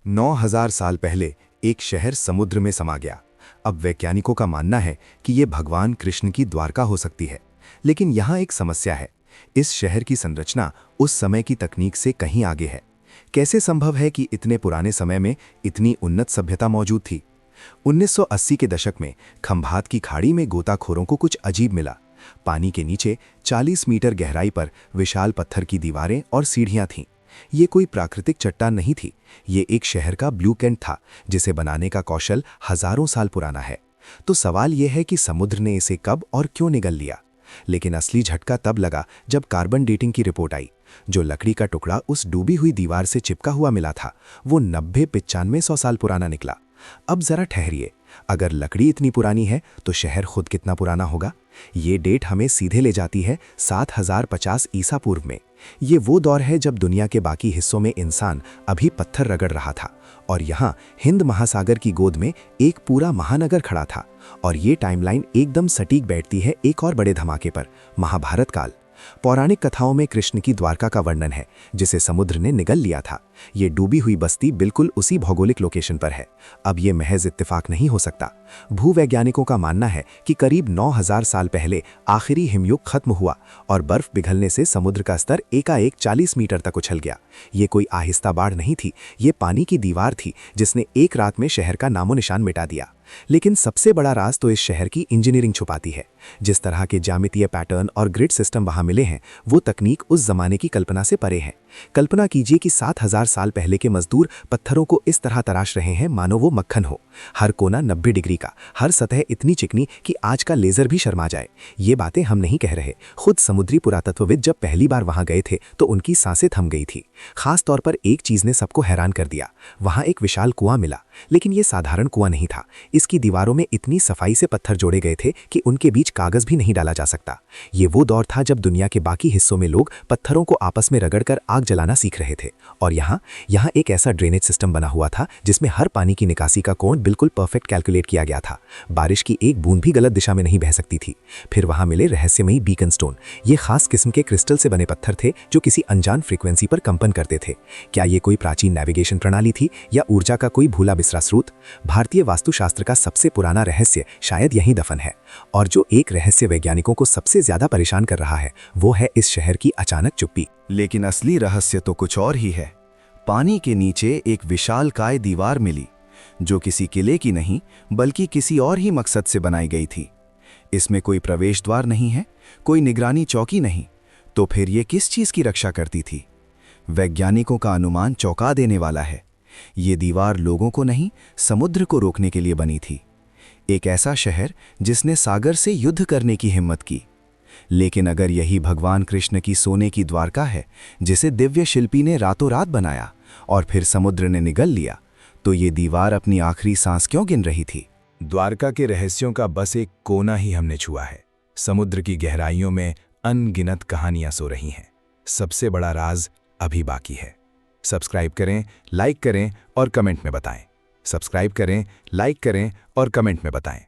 9,000 साल पहले एक शहर समुद्र में समा गया। अब वैज्ञानिकों का मानना है कि ये भगवान कृष्ण की द्वारका हो सकती है। लेकिन यहाँ एक समस्या है। इस शहर की संरचना उस समय की तकनीक से कहीं आगे है। कैसे संभव है कि इतने पुराने समय में इतनी उन्नत सभ्यता मौजूद थी? 1980 के दशक में खंभात की खाड़ी में गोताखोरों को कुछ अजीब मिला। पानी के नीचे 40 मीटर गहराई पर विशाल पत्थर की दीवारें और सीढ़ियां थीं। ये कोई प्राकृतिक चट्टान नहीं थी, ये एक शहर का ब्लूप्रिंट था, जिसे बनाने का कौशल हजारों साल पुराना है। तो सवाल यह है कि समुद्र ने इसे कब और क्यों निगल लिया? लेकिन असली झटका तब लगा जब कार्बन डेटिंग की रिपोर्ट आई। जो लकड़ी का टुकड़ा उस डूबी हुई दीवार से चिपका हुआ मिला था, वो 90-9500 साल पुराना निकला। अब जरा ठहरिए, अगर लकड़ी इतनी पुरानी है तो शहर खुद कितना पुराना होगा? ये डेट हमें सीधे ले जाती है 7050 ईसा पूर्व में। ये वो दौर है जब दुनिया के बाकी हिस्सों में इंसान अभी पत्थर रगड़ रहा था और यहाँ हिंद महासागर की गोद में एक पूरा महानगर खड़ा था। और ये टाइमलाइन एकदम सटीक बैठती है एक और बड़े धमाके पर, महाभारत काल। पौराणिक कथाओं में कृष्ण की द्वारका का वर्णन है, जिसे समुद्र ने निगल लिया था। ये डूबी हुई बस्ती बिल्कुल उसी भौगोलिक लोकेशन पर है। अब ये महज इत्तेफाक नहीं हो सकता। भूवैज्ञानिकों का मानना है कि करीब 9,000 साल पहले आखिरी हिमयुग खत्म हुआ और बर्फ पिघलने से समुद्र का स्तर एकाएक 40 मीटर तक उछल गया। ये कोई आहिस्ता बाढ़ नहीं थी, ये पानी की दीवार थी जिसने एक रात में शहर का नामो निशान मिटा दिया। लेकिन सबसे बड़ा राज तो इस शहर की इंजीनियरिंग छुपाती है। जिस तरह के ज्यामितीय पैटर्न और ग्रिड सिस्टम वहां मिले हैं, वो तकनीक उस जमाने की कल्पना से परे है। कल्पना कीजिए कि 7000 साल पहले के मजदूर पत्थरों को इस तरह तराश रहे हैं मानो वो मक्खन हो। हर कोना 90 डिग्री का, हर सतह इतनी चिकनी कि आज का लेजर भी शर्मा जाए। ये बातें हम नहीं कह रहे, खुद समुद्री पुरातत्वविद जब पहली बार वहां गए थे तो उनकी सांसें थम गई थी। खास तौर पर एक चीज ने सबको हैरान कर दिया। वहां एक विशाल कुआं मिला, लेकिन ये साधारण कुआं नहीं था। इसकी दीवारों में इतनी सफाई से पत्थर जोड़े गए थे कि उनके बीच कागज भी नहीं डाला जा सकता। ये वो दौर था जब दुनिया के बाकी हिस्सों में लोग पत्थरों को आपस में रगड़कर आग जलाना सीख रहे थे। और यहाँ एक ऐसा ड्रेनेज सिस्टम बना हुआ था जिसमें हर पानी की निकासी का कोण बिल्कुल परफेक्ट कैलकुलेट किया गया था। बारिश की एक बूंद भी गलत दिशा में नहीं बह सकती थी। फिर वहां मिले रहस्यमयी बीकन स्टोन। ये खास किस्म के क्रिस्टल से बने पत्थर थे जो किसी अनजान फ्रीक्वेंसी पर कंपन करते थे। क्या ये कोई प्राचीन नेविगेशन प्रणाली थी या ऊर्जा का कोई भूला बिसरा स्रोत? भारतीय वास्तुशास्त्र का सबसे पुराना रहस्य शायद यहीं दफन है। और जो एक रहस्य वैज्ञानिकों को सबसे ज्यादा परेशान कर रहा है, वो है इस शहर की अचानक चुप्पी। लेकिन असली रहस्य तो कुछ और ही है। पानी के नीचे एक विशालकाय दीवार मिली, जो किसी किले की नहीं बल्कि किसी और ही मकसद से बनाई गई थी। इसमें कोई प्रवेश द्वार नहीं है, कोई निगरानी चौकी नहीं। तो फिर ये किस चीज की रक्षा करती थी? वैज्ञानिकों का अनुमान चौंका देने वाला है। ये दीवार लोगों को नहीं, समुद्र को रोकने के लिए बनी थी। एक ऐसा शहर जिसने सागर से युद्ध करने की हिम्मत की। लेकिन अगर यही भगवान कृष्ण की सोने की द्वारका है, जिसे दिव्य शिल्पी ने रातों रात बनाया और फिर समुद्र ने निगल लिया, तो ये दीवार अपनी आखिरी सांस क्यों गिन रही थी? द्वारका के रहस्यों का बस एक कोना ही हमने छुआ है। समुद्र की गहराइयों में अनगिनत कहानियां सो रही हैं। सबसे बड़ा राज अभी बाकी है। सब्सक्राइब करें, लाइक करें और कमेंट में बताएं। सब्सक्राइब करें, लाइक करें और कमेंट में बताएं।